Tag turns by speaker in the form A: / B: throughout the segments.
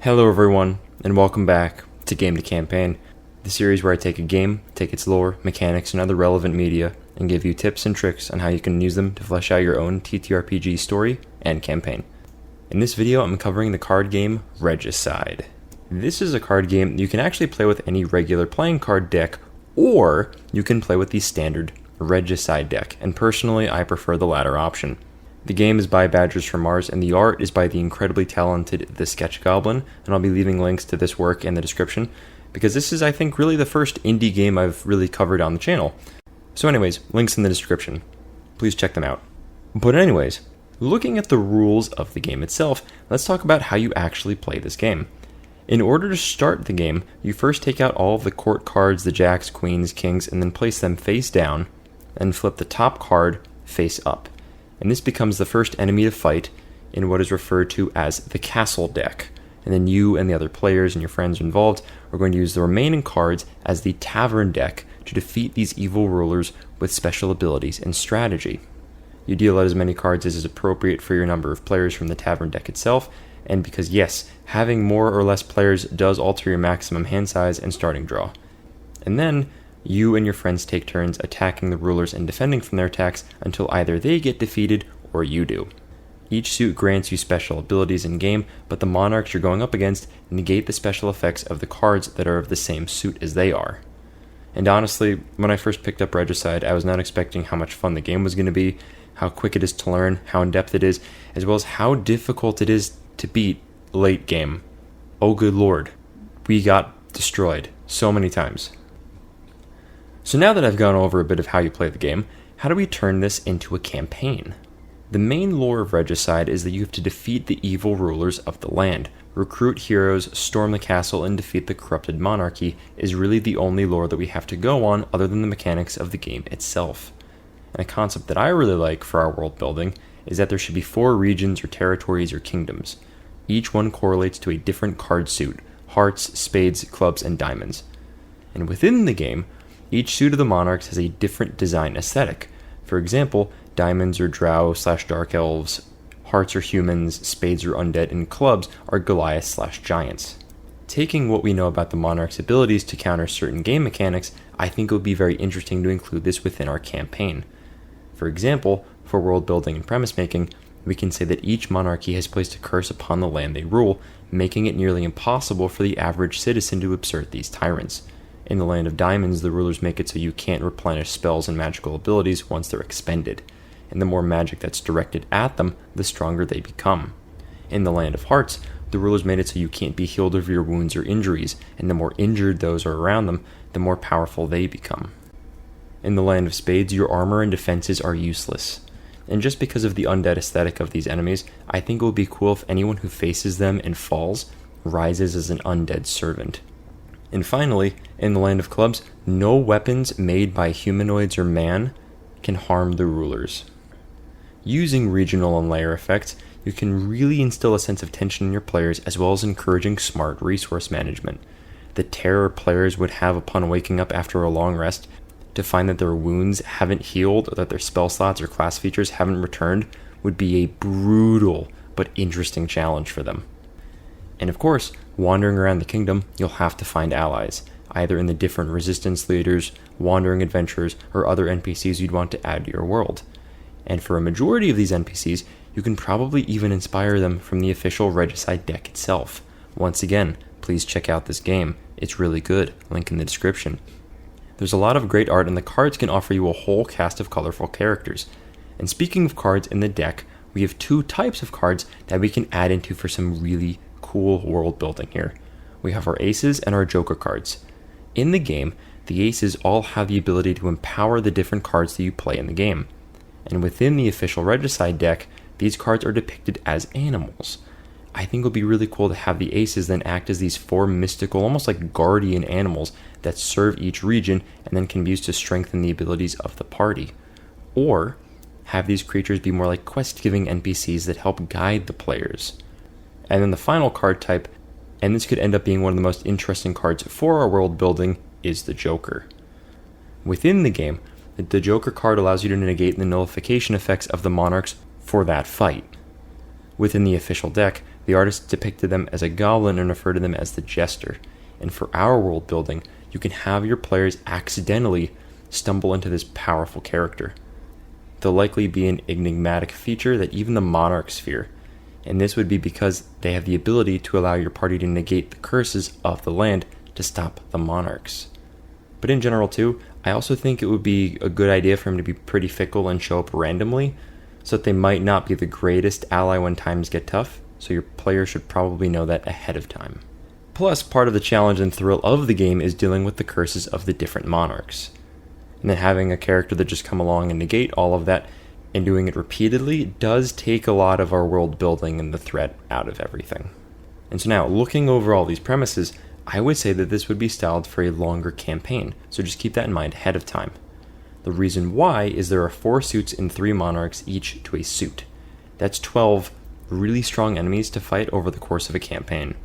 A: Hello everyone, and welcome back to Game to Campaign, the series where I take a game, take its lore, mechanics, and other relevant media, and give you tips and tricks on how you can use them to flesh out your own TTRPG story and campaign. In this video, I'm covering the card game Regicide. This is a card game you can actually play with any regular playing card deck, or you can play with the standard Regicide deck, and personally, I prefer the latter option. The game is by Badgers from Mars, and the art is by the incredibly talented The Sketch Goblin, and I'll be leaving links to this work in the description, because this is, I think, really the first indie game I've really covered on the channel. So anyways, links in the description. Please check them out. But anyways, looking at the rules of the game itself, let's talk about how you actually play this game. In order to start the game, you first take out all of the court cards, the jacks, queens, kings, and then place them face down, and flip the top card face up. And this becomes the first enemy to fight in what is referred to as the castle deck. And then you and the other players and your friends involved are going to use the remaining cards as the tavern deck to defeat these evil rulers with special abilities and strategy. You deal out as many cards as is appropriate for your number of players from the tavern deck itself, and because yes, having more or less players does alter your maximum hand size and starting draw. And then you and your friends take turns attacking the rulers and defending from their attacks until either they get defeated or you do. Each suit grants you special abilities in game, but the monarchs you're going up against negate the special effects of the cards that are of the same suit as they are. And honestly, when I first picked up Regicide, I was not expecting how much fun the game was going to be, how quick it is to learn, how in-depth it is, as well as how difficult it is to beat late game. Oh good lord, we got destroyed so many times. So now that I've gone over a bit of how you play the game, how do we turn this into a campaign? The main lore of Regicide is that you have to defeat the evil rulers of the land. Recruit heroes, storm the castle, and defeat the corrupted monarchy is really the only lore that we have to go on other than the mechanics of the game itself. And a concept that I really like for our world building is that there should be 4 regions or territories or kingdoms. Each one correlates to a different card suit: hearts, spades, clubs, and diamonds. And within the game, each suit of the monarchs has a different design aesthetic. For example, diamonds are drow/dark elves, hearts are humans, spades are undead, and clubs are Goliath/giants. Taking what we know about the monarch's abilities to counter certain game mechanics, I think it would be very interesting to include this within our campaign. For example, for world building and premise making, we can say that each monarchy has placed a curse upon the land they rule, making it nearly impossible for the average citizen to absorb these tyrants. In the land of diamonds, the rulers make it so you can't replenish spells and magical abilities once they're expended, and the more magic that's directed at them, the stronger they become. In the land of hearts, the rulers made it so you can't be healed of your wounds or injuries, and the more injured those are around them, the more powerful they become. In the land of spades, your armor and defenses are useless. And just because of the undead aesthetic of these enemies, I think it would be cool if anyone who faces them and falls rises as an undead servant. And finally, in the land of clubs, no weapons made by humanoids or man can harm the rulers. Using regional and layer effects, you can really instill a sense of tension in your players, as well as encouraging smart resource management. The terror players would have upon waking up after a long rest to find that their wounds haven't healed or that their spell slots or class features haven't returned would be a brutal but interesting challenge for them. And of course, wandering around the kingdom, you'll have to find allies, either in the different resistance leaders, wandering adventurers, or other NPCs you'd want to add to your world. And for a majority of these NPCs, you can probably even inspire them from the official Regicide deck itself. Once again, please check out this game. It's really good. Link in the description. There's a lot of great art, and the cards can offer you a whole cast of colorful characters. And speaking of cards in the deck, we have 2 types of cards that we can add into for some really cool world building here. We have our aces and our joker cards. In the game, the aces all have the ability to empower the different cards that you play in the game. And within the official Regicide deck, these cards are depicted as animals. I think it would be really cool to have the aces then act as these 4 mystical, almost like guardian animals that serve each region and then can be used to strengthen the abilities of the party. Or have these creatures be more like quest-giving NPCs that help guide the players. And then the final card type, and this could end up being one of the most interesting cards for our world building, is the Joker. Within the game, the Joker card allows you to negate the nullification effects of the monarchs for that fight. Within the official deck, The artist depicted them as a goblin and referred to them as the Jester. And for our world building, you can have your players accidentally stumble into this powerful character. They'll likely be an enigmatic feature that even the monarchs fear, and this would be because they have the ability to allow your party to negate the curses of the land to stop the monarchs. But in general too, I also think it would be a good idea for him to be pretty fickle and show up randomly, so that they might not be the greatest ally when times get tough, so your players should probably know that ahead of time. Plus, part of the challenge and thrill of the game is dealing with the curses of the different monarchs. And then having a character that just come along and negate all of that and doing it repeatedly does take a lot of our world building and the threat out of everything. And so now, looking over all these premises, I would say that this would be styled for a longer campaign, so just keep that in mind ahead of time. The reason why is there are 4 suits and 3 monarchs each to a suit. That's 12 really strong enemies to fight over the course of a campaign.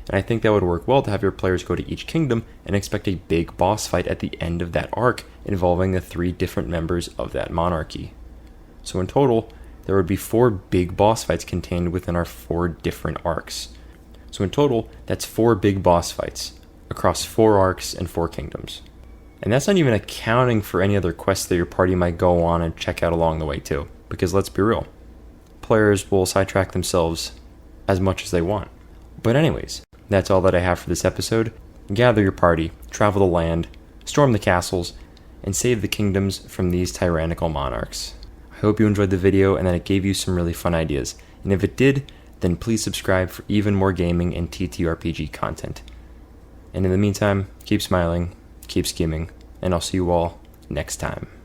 A: And I think that would work well to have your players go to each kingdom and expect a big boss fight at the end of that arc involving the 3 different members of that monarchy. So in total, there would be 4 big boss fights contained within our 4 different arcs. So in total, that's 4 big boss fights across 4 arcs and 4 kingdoms. And that's not even accounting for any other quests that your party might go on and check out along the way too, because let's be real, players will sidetrack themselves as much as they want. But anyways, that's all that I have for this episode. Gather your party, travel the land, storm the castles, and save the kingdoms from these tyrannical monarchs. I hope you enjoyed the video and that it gave you some really fun ideas. And if it did, then please subscribe for even more gaming and TTRPG content. And in the meantime, keep smiling, keep scheming, and I'll see you all next time.